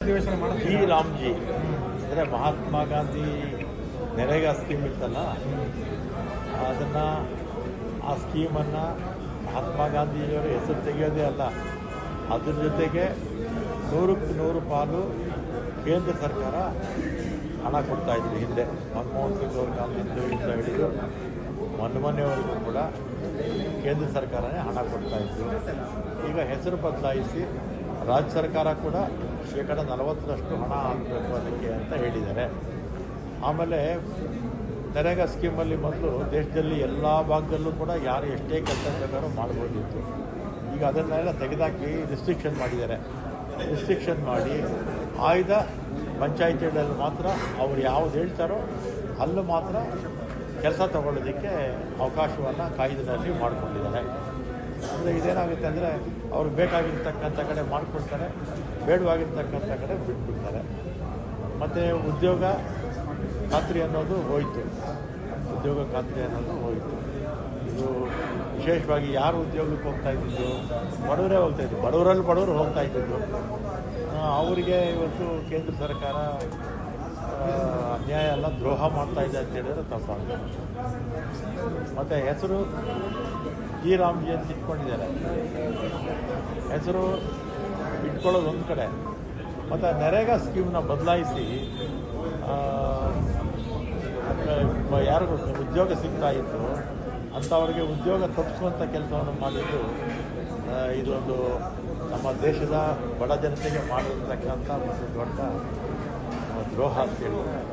G Ramji ಅಂದರೆ Mahatma Gandhi NREGA scheme ಇತ್ತಲ್ಲ, ಅದನ್ನು ಆ ಸ್ಕೀಮನ್ನು ಮಹಾತ್ಮ ಗಾಂಧಿಯವರ ಹೆಸರು ತೆಗೆಯೋದೇ ಅಲ್ಲ, ಅದ್ರ ಜೊತೆಗೆ 100ಕ್ಕೆ 100 ಪಾಲು ಕೇಂದ್ರ ಸರ್ಕಾರ ಹಣ ಕೊಡ್ತಾಯಿದ್ರು. ಹಿಂದೆ ಮನಮೋಹನ್ ಸಿಂಗ್ ಅವ್ರ ಕಾಲದಿಂದ ಹಿಡಿದು ಮೊನ್ನೆವರೆಗೂ ಕೂಡ ಕೇಂದ್ರ ಸರ್ಕಾರನೇ ಹಣ ಕೊಡ್ತಾಯಿದ್ರು. ಈಗ ಹೆಸರು ಬದಲಾಯಿಸಿ ರಾಜ್ಯ ಸರ್ಕಾರ ಕೂಡ 40% ಹಣ ಹಾಕಬೇಕು ಅದಕ್ಕೆ ಅಂತ ಹೇಳಿದ್ದಾರೆ. ಆಮೇಲೆ ನರೇಗಾ ಸ್ಕೀಮಲ್ಲಿ ಮೊದಲು ದೇಶದಲ್ಲಿ ಎಲ್ಲ ಭಾಗದಲ್ಲೂ ಕೂಡ ಯಾರು ಎಷ್ಟೇ ಕೆಲಸ ಬೇಕಾದ್ರೂ ಮಾಡ್ಬೋದಿತ್ತು. ಈಗ ಅದನ್ನೆಲ್ಲ ತೆಗೆದಾಕಿ ರಿಸ್ಟ್ರಿಕ್ಷನ್ ಮಾಡಿದ್ದಾರೆ. ರಿಸ್ಟ್ರಿಕ್ಷನ್ ಮಾಡಿ ಆಯ್ದ ಪಂಚಾಯಿತಿಗಳಲ್ಲಿ ಮಾತ್ರ ಅವ್ರು ಯಾವ್ದು ಹೇಳ್ತಾರೋ ಅಲ್ಲೂ ಮಾತ್ರ ಕೆಲಸ ತಗೊಳ್ಳೋದಕ್ಕೆ ಅವಕಾಶವನ್ನು ಕಾಯ್ದೆನಲ್ಲಿ ಮಾಡಿಕೊಂಡಿದ್ದಾರೆ. ಅಂದರೆ ಇದೇನಾಗುತ್ತೆ ಅಂದರೆ ಅವ್ರಿಗೆ ಬೇಕಾಗಿರ್ತಕ್ಕಂಥ ಕಡೆ ಮಾಡಿಕೊಡ್ತಾರೆ, ಬೇಡವಾಗಿರ್ತಕ್ಕಂಥ ಕಡೆ ಬಿಟ್ಬಿಡ್ತಾರೆ. ಮತ್ತು ಉದ್ಯೋಗ ಖಾತ್ರಿ ಅನ್ನೋದು ಹೋಯಿತು. ಇದು ವಿಶೇಷವಾಗಿ ಯಾರು ಉದ್ಯೋಗಕ್ಕೆ ಹೋಗ್ತಾ ಇದ್ದಿದ್ದು? ಬಡವರೇ ಹೋಗ್ತಾಯಿದ್ದು. ಬಡವರು ಹೋಗ್ತಾ ಇದ್ದಿದ್ದು. ಅವರಿಗೆ ಇವತ್ತು ಕೇಂದ್ರ ಸರ್ಕಾರ ಅನ್ಯಾಯ ಎಲ್ಲ ದ್ರೋಹ ಮಾಡ್ತಾ ಇದೆ ಅಂತ ಹೇಳಿದ್ರೆ ತಪ್ಪಾಗುತ್ತೆ. ಮತ್ತು ಹೆಸರು ಜಿ ರಾಮ್ಜಿ ಅಂತ ಇಟ್ಕೊಂಡಿದ್ದಾರೆ. ಹೆಸರು ಇಟ್ಕೊಳ್ಳೋದು ಒಂದು ಕಡೆ, ಮತ್ತು ನರೇಗಾ ಸ್ಕೀಮ್ನ ಬದಲಾಯಿಸಿ ಯಾರು ಉದ್ಯೋಗ ಸಿಗ್ತಾ ಇತ್ತು ಅಂಥವ್ರಿಗೆ ಉದ್ಯೋಗ ತಪ್ಪಿಸುವಂಥ ಕೆಲಸವನ್ನು ಮಾಡಿದ್ದು ಇದೊಂದು ನಮ್ಮ ದೇಶದ ಬಡ ಜನತೆಗೆ ಮಾಡಿರ್ತಕ್ಕಂಥ ಒಂದು ದೊಡ್ಡ ದ್ರೋಹ ಅಂತೇಳಿ